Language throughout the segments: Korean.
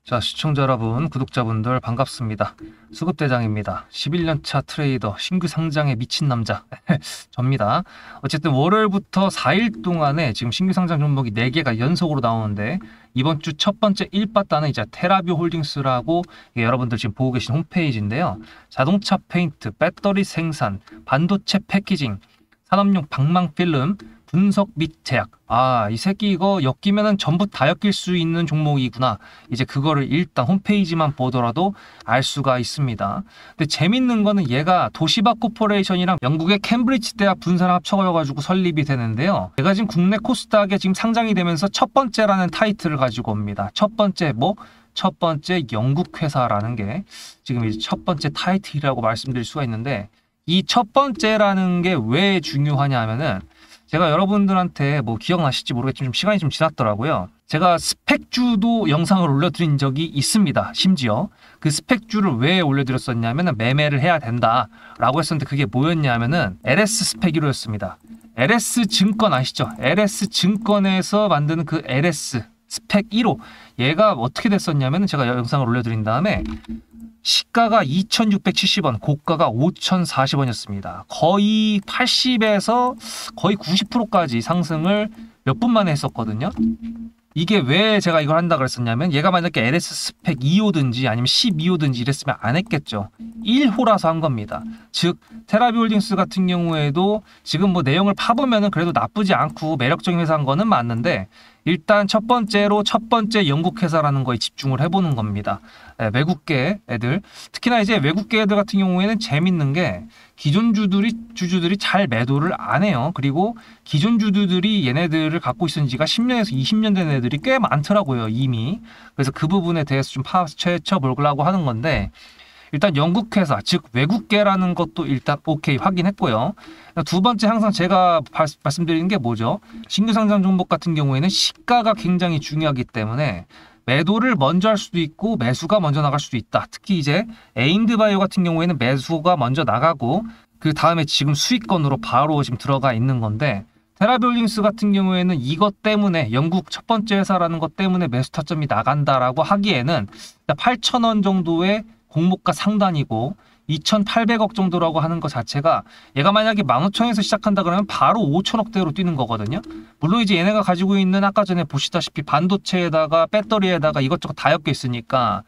자, 시청자 여러분, 구독자분들 반갑습니다. 수급대장입니다. 11년차 트레이더, 신규 상장에 미친 남자 접니다. 어쨌든 월요일부터 4일 동안에 지금 신규 상장 종목이 4개가 연속으로 나오는데, 이번 주 첫 번째 1바다는 이제 테라뷰 홀딩스라고 여러분들 지금 보고 계신 홈페이지인데요. 자동차 페인트, 배터리 생산, 반도체 패키징, 산업용 방망 필름, 분석 및 제약. 이 새끼 이거 엮이면은 전부 다 엮일 수 있는 종목이구나. 이제 그거를 일단 홈페이지만 보더라도 알 수가 있습니다. 근데 재밌는 거는 얘가 도시바 코퍼레이션이랑 영국의 캠브리지 대학 분사랑 합쳐가지고 설립이 되는데요. 얘가 지금 국내 코스닥에 지금 상장이 되면서 첫 번째라는 타이틀을 가지고 옵니다. 첫 번째 첫 번째 영국 회사라는 게 지금 이제 첫 번째 타이틀이라고 말씀드릴 수가 있는데, 이 첫 번째라는 게 왜 중요하냐 하면은, 제가 여러분들한테 기억나실지 모르겠지만 좀 시간이 좀 지났더라고요. 제가 스펙주도 영상을 올려드린 적이 있습니다. 심지어 그 스펙주를 왜 올려드렸었냐면 매매를 해야 된다라고 했었는데, 그게 뭐였냐면은 LS 스펙1호였습니다. LS 증권 아시죠? LS 증권에서 만드는 그 LS 스펙 1호, 얘가 어떻게 됐었냐면, 제가 영상을 올려드린 다음에 시가가 2,670원, 고가가 5,040원이었습니다. 거의 80에서 거의 90%까지 상승을 몇 분 만에 했었거든요. 이게 왜 제가 이걸 한다 그랬었냐면, 얘가 만약에 LS 스펙 2호든지 아니면 12호든지 이랬으면 안 했겠죠. 1호라서 한 겁니다. 즉 테라뷰 홀딩스 같은 경우에도 지금 내용을 파보면은 그래도 나쁘지 않고 매력적인 회사인 거는 맞는데, 일단 첫 번째로 첫 번째 영국 회사라는 거에 집중을 해보는 겁니다. 외국계 애들, 특히나 이제 외국계 애들 같은 경우에는 재밌는 게, 기존 주주들이 잘 매도를 안 해요. 그리고 기존 주주들이 얘네들을 갖고 있은 지가 10년에서 20년 된 애들이 꽤 많더라고요, 이미. 그래서 그 부분에 대해서 좀 파헤쳐보려고 하는 건데, 일단 영국 회사, 즉 외국계라는 것도 일단 오케이 확인했고요. 두 번째, 항상 제가 말씀드리는 게 뭐죠? 신규 상장 종목 같은 경우에는 시가가 굉장히 중요하기 때문에 매도를 먼저 할 수도 있고 매수가 먼저 나갈 수도 있다. 특히 이제 에임드바이오 같은 경우에는 매수가 먼저 나가고 그 다음에 지금 수익권으로 바로 지금 들어가 있는 건데, 테라뷰 홀딩스 같은 경우에는 이것 때문에, 영국 첫 번째 회사라는 것 때문에 매수 타점이 나간다라고 하기에는 8,000원 정도의 공모가 상단이고 2,800억 정도라고 하는 것 자체가, 얘가 만약에 15,000원에서 시작한다 그러면 바로 5천억대로 뛰는 거거든요. 물론 이제 얘네가 가지고 있는 아까 전에 보시다시피 반도체에다가 배터리에다가 이것저것 다 엮여 있으니까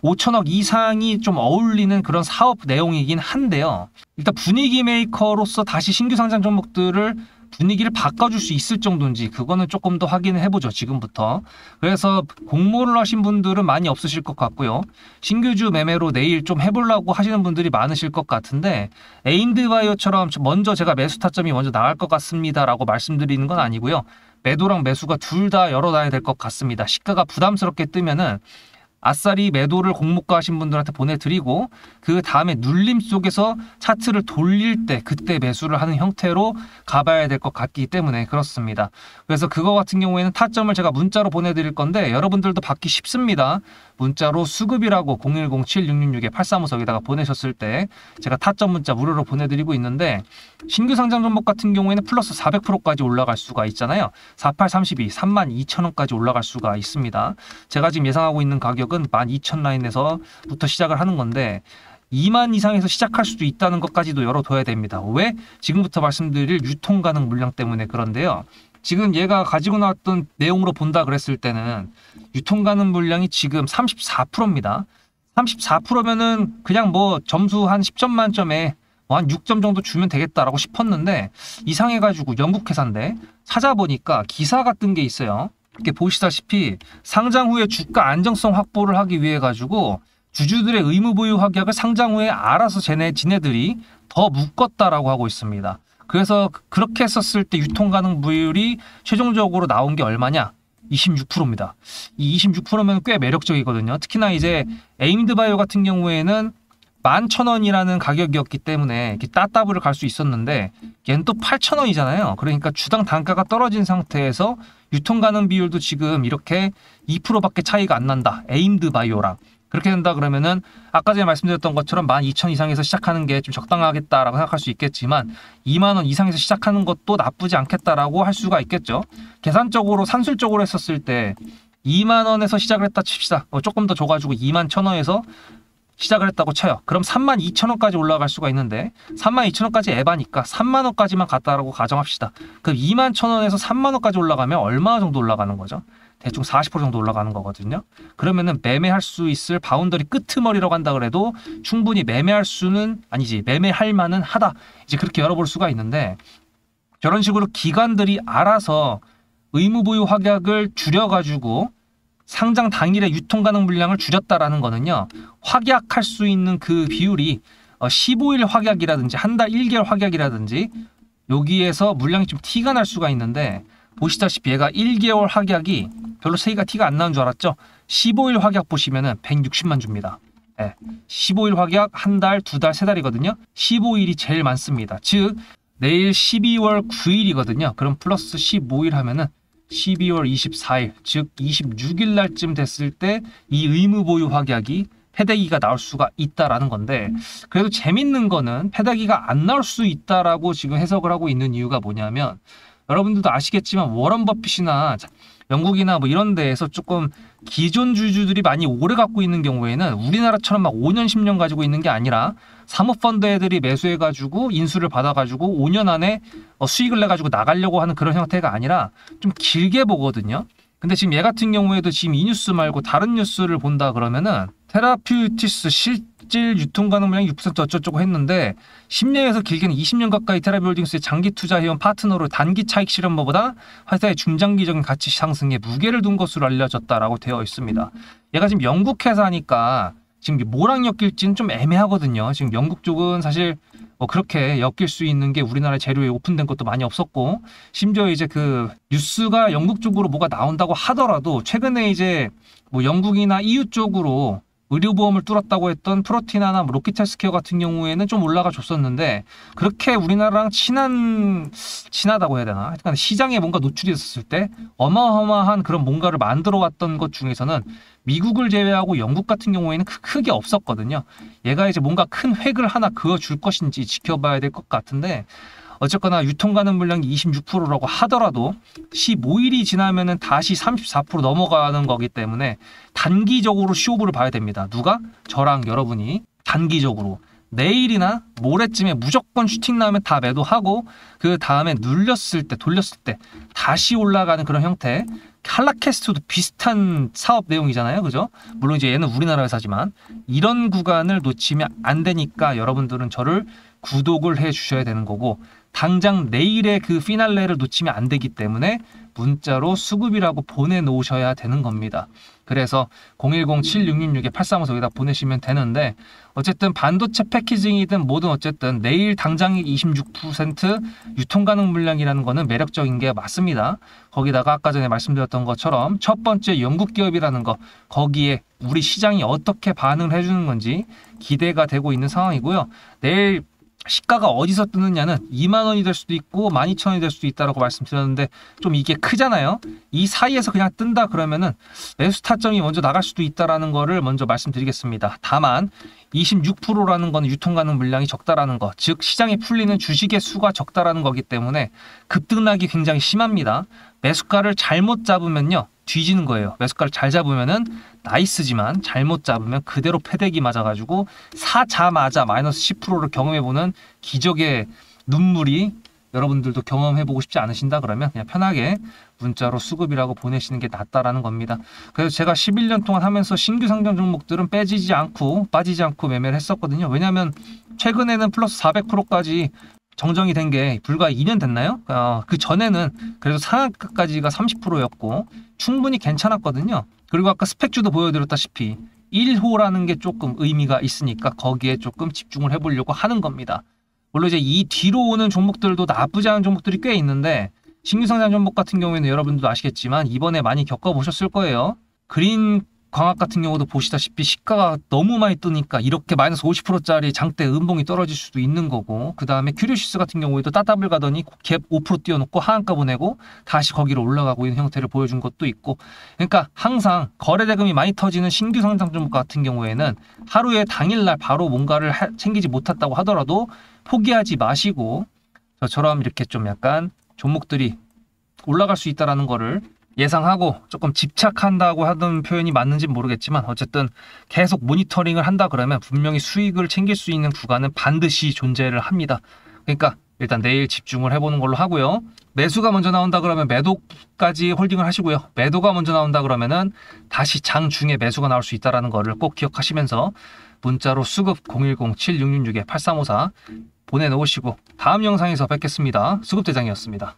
5천억 이상이 좀 어울리는 그런 사업 내용이긴 한데요. 일단 분위기 메이커로서 다시 신규 상장 종목들을 분위기를 바꿔줄 수 있을 정도인지, 그거는 조금 더 확인을 해보죠, 지금부터. 그래서 공모를 하신 분들은 많이 없으실 것 같고요. 신규주 매매로 내일 좀 해보려고 하시는 분들이 많으실 것 같은데, 에인드바이오처럼 먼저 제가 매수 타점이 먼저 나갈 것 같습니다 라고 말씀드리는 건 아니고요. 매도랑 매수가 둘 다 열어놔야 될 것 같습니다. 시가가 부담스럽게 뜨면은 아싸리 매도를 공모가 하신 분들한테 보내드리고, 그 다음에 눌림 속에서 차트를 돌릴 때 그때 매수를 하는 형태로 가봐야 될 것 같기 때문에 그렇습니다. 그래서 그거 같은 경우에는 타점을 제가 문자로 보내드릴 건데, 여러분들도 받기 쉽습니다. 문자로 수급이라고 010-7666-8354에다가 보내셨을 때 제가 타점 문자 무료로 보내드리고 있는데, 신규 상장 종목 같은 경우에는 플러스 400%까지 올라갈 수가 있잖아요. 4832, 32,000원까지 올라갈 수가 있습니다. 제가 지금 예상하고 있는 가격은 12,000 라인에서부터 시작을 하는 건데, 2만 이상에서 시작할 수도 있다는 것까지도 열어둬야 됩니다. 왜? 지금부터 말씀드릴 유통 가능 물량 때문에 그런데요. 지금 얘가 가지고 나왔던 내용으로 본다 그랬을 때는 유통 가능 물량이 지금 34%입니다. 34%면은 그냥 점수 한 10점 만점에 한 6점 정도 주면 되겠다라고 싶었는데, 이상해가지고 영국 회사인데 찾아보니까 기사 같은 게 있어요. 이렇게 보시다시피 상장 후에 주가 안정성 확보를 하기 위해 가지고 주주들의 의무 보유 확약을 상장 후에 알아서 지네들이 더 묶었다라고 하고 있습니다. 그래서 그렇게 했었을 때 유통 가능 비율이 최종적으로 나온 게 얼마냐? 26%입니다. 이 26%면 꽤 매력적이거든요. 특히나 이제 에임드바이오 같은 경우에는 11,000원이라는 가격이었기 때문에 이렇게 따따블을 갈 수 있었는데, 얘는 또 8,000원이잖아요. 그러니까 주당 단가가 떨어진 상태에서 유통 가능 비율도 지금 이렇게 2%밖에 차이가 안 난다. 에임드바이오랑. 그렇게 된다 그러면은 아까 전에 말씀드렸던 것처럼 12,000 이상에서 시작하는 게 좀 적당하겠다라고 생각할 수 있겠지만, 2만 원 이상에서 시작하는 것도 나쁘지 않겠다라고 할 수가 있겠죠. 계산적으로 산술적으로 했었을 때 2만 원에서 시작을 했다 칩시다. 조금 더 줘가지고 2만 1,000원에서 시작을 했다고 쳐요. 그럼 3만 2천 원까지 올라갈 수가 있는데 3만 2천 원까지 에바니까 3만 원까지만 갔다라고 가정합시다. 그럼 2만 1천 원에서 3만 원까지 올라가면 얼마 정도 올라가는 거죠? 대충 40% 정도 올라가는 거거든요. 그러면은 매매할 수 있을 바운더리 끄트머리라고 한다 그래도 충분히 매매할 수는 아니지 매매할 만은 하다. 이제 그렇게 열어볼 수가 있는데 저런 식으로 기관들이 알아서 의무보유 확약을 줄여가지고 상장 당일의 유통 가능 물량을 줄였다라는 거는요. 확약할 수 있는 그 비율이 15일 확약이라든지 한 달 1개월 확약이라든지 여기에서 물량이 좀 티가 날 수가 있는데 보시다시피 얘가 1개월 확약이 별로 세기가 티가 안 나는 줄 알았죠? 15일 확약 보시면은 160만 줍니다. 네. 15일 확약 한 달, 두 달, 세 달이거든요. 15일이 제일 많습니다. 즉 내일 12월 9일이거든요. 그럼 플러스 15일 하면은 12월 24일, 즉 26일 날쯤 됐을 때 이 의무보유 확약이 패대기가 나올 수가 있다라는 건데 그래도 재밌는 거는 패대기가 안 나올 수 있다라고 지금 해석을 하고 있는 이유가 뭐냐면 여러분들도 아시겠지만 워런 버핏이나 영국이나 뭐 이런 데에서 조금 기존 주주들이 많이 오래 갖고 있는 경우에는 우리나라처럼 막 5년, 10년 가지고 있는 게 아니라 사모펀드 애들이 매수해가지고 인수를 받아가지고 5년 안에 수익을 내가지고 나가려고 하는 그런 형태가 아니라 좀 길게 보거든요. 근데 지금 얘 같은 경우에도 지금 이 뉴스 말고 다른 뉴스를 본다 그러면은 테라퓨티스 실질 유통 가능 물량 6% 어쩌고저쩌고 했는데 10년에서 길게는 20년 가까이 테라비홀딩스의 장기 투자 해온 파트너로 단기 차익 실현보다 회사의 중장기적인 가치 상승에 무게를 둔 것으로 알려졌다라고 되어 있습니다. 얘가 지금 영국 회사니까 지금 뭐랑 엮일지는 좀 애매하거든요. 지금 영국 쪽은 사실 그렇게 엮일 수 있는 게 우리나라 재료에 오픈된 것도 많이 없었고 심지어 이제 그 뉴스가 영국 쪽으로 뭐가 나온다고 하더라도 최근에 이제 뭐 영국이나 EU 쪽으로 의료보험을 뚫었다고 했던 프로티나나 로키텔스케어 같은 경우에는 좀 올라가 줬었는데 그렇게 우리나라랑 친하다고 해야 되나? 하여튼 시장에 뭔가 노출이 됐었을 때 어마어마한 그런 뭔가를 만들어 왔던 것 중에서는 미국을 제외하고 영국 같은 경우에는 크게 없었거든요. 얘가 이제 뭔가 큰 획을 하나 그어줄 것인지 지켜봐야 될 것 같은데 어쨌거나 유통 가능 물량이 26%라고 하더라도 15일이 지나면은 다시 34% 넘어가는 거기 때문에 단기적으로 쇼부를 봐야 됩니다. 누가? 저랑 여러분이 단기적으로 내일이나 모레쯤에 무조건 슈팅 나오면 다 매도하고 그 다음에 눌렸을 때 돌렸을 때 다시 올라가는 그런 형태. 칼라캐스트도 비슷한 사업 내용이잖아요. 그죠? 물론 이제 얘는 우리나라 회사지만 이런 구간을 놓치면 안 되니까 여러분들은 저를 구독을 해 주셔야 되는 거고 당장 내일의 그 피날레를 놓치면 안 되기 때문에 문자로 수급이라고 보내놓으셔야 되는 겁니다. 그래서 010-7666-8354 여기다 보내시면 되는데 어쨌든 반도체 패키징이든 뭐든 어쨌든 내일 당장이 26% 유통 가능 물량이라는 거는 매력적인 게 맞습니다. 거기다가 아까 전에 말씀드렸던 것처럼 첫 번째 영국 기업이라는 거 거기에 우리 시장이 어떻게 반응을 해주는 건지 기대가 되고 있는 상황이고요. 내일 시가가 어디서 뜨느냐는 2만 원이 될 수도 있고 12,000원이 될 수도 있다고 말씀드렸는데 좀 이게 크잖아요. 이 사이에서 그냥 뜬다 그러면은 매수 타점이 먼저 나갈 수도 있다라는 거를 먼저 말씀드리겠습니다. 다만 26%라는 건 유통 가능 물량이 적다라는 거, 즉 시장에 풀리는 주식의 수가 적다라는 거기 때문에 급등락이 굉장히 심합니다. 매수가를 잘못 잡으면요 뒤지는 거예요. 매수가를 잘 잡으면은 나이스지만 잘못 잡으면 그대로 패대기 맞아가지고 사자마자 마이너스 10%를 경험해보는 기적의 눈물이 여러분들도 경험해보고 싶지 않으신다 그러면 그냥 편하게 문자로 수급이라고 보내시는 게 낫다라는 겁니다. 그래서 제가 11년 동안 하면서 신규 상장 종목들은 빠지지 않고 매매를 했었거든요. 왜냐하면 최근에는 플러스 400%까지 정정이 된 게 불과 2년 됐나요? 그 전에는 그래도 상한가까지가 30%였고 충분히 괜찮았거든요. 그리고 아까 스펙주도 보여드렸다시피 1호라는 게 조금 의미가 있으니까 거기에 조금 집중을 해보려고 하는 겁니다. 물론 이제 이 뒤로 오는 종목들도 나쁘지 않은 종목들이 꽤 있는데 신규 상장 종목 같은 경우에는 여러분들도 아시겠지만 이번에 많이 겪어보셨을 거예요. 그린 광학 같은 경우도 보시다시피 시가가 너무 많이 뜨니까 이렇게 마이너스 50%짜리 장대 음봉이 떨어질 수도 있는 거고 그 다음에 큐리오시스 같은 경우에도 따따블 가더니 갭 5% 띄워놓고 하한가 보내고 다시 거기로 올라가고 있는 형태를 보여준 것도 있고 그러니까 항상 거래대금이 많이 터지는 신규 상장 종목 같은 경우에는 하루에 당일날 바로 뭔가를 챙기지 못했다고 하더라도 포기하지 마시고 저처럼 이렇게 좀 약간 종목들이 올라갈 수 있다는 거를 예상하고 조금 집착한다고 하던 표현이 맞는지 모르겠지만 어쨌든 계속 모니터링을 한다 그러면 분명히 수익을 챙길 수 있는 구간은 반드시 존재를 합니다. 그러니까 일단 내일 집중을 해보는 걸로 하고요. 매수가 먼저 나온다 그러면 매도까지 홀딩을 하시고요. 매도가 먼저 나온다 그러면은 다시 장 중에 매수가 나올 수 있다는 거를 꼭 기억하시면서 문자로 수급 010-7666-8354 보내놓으시고 다음 영상에서 뵙겠습니다. 수급대장이었습니다.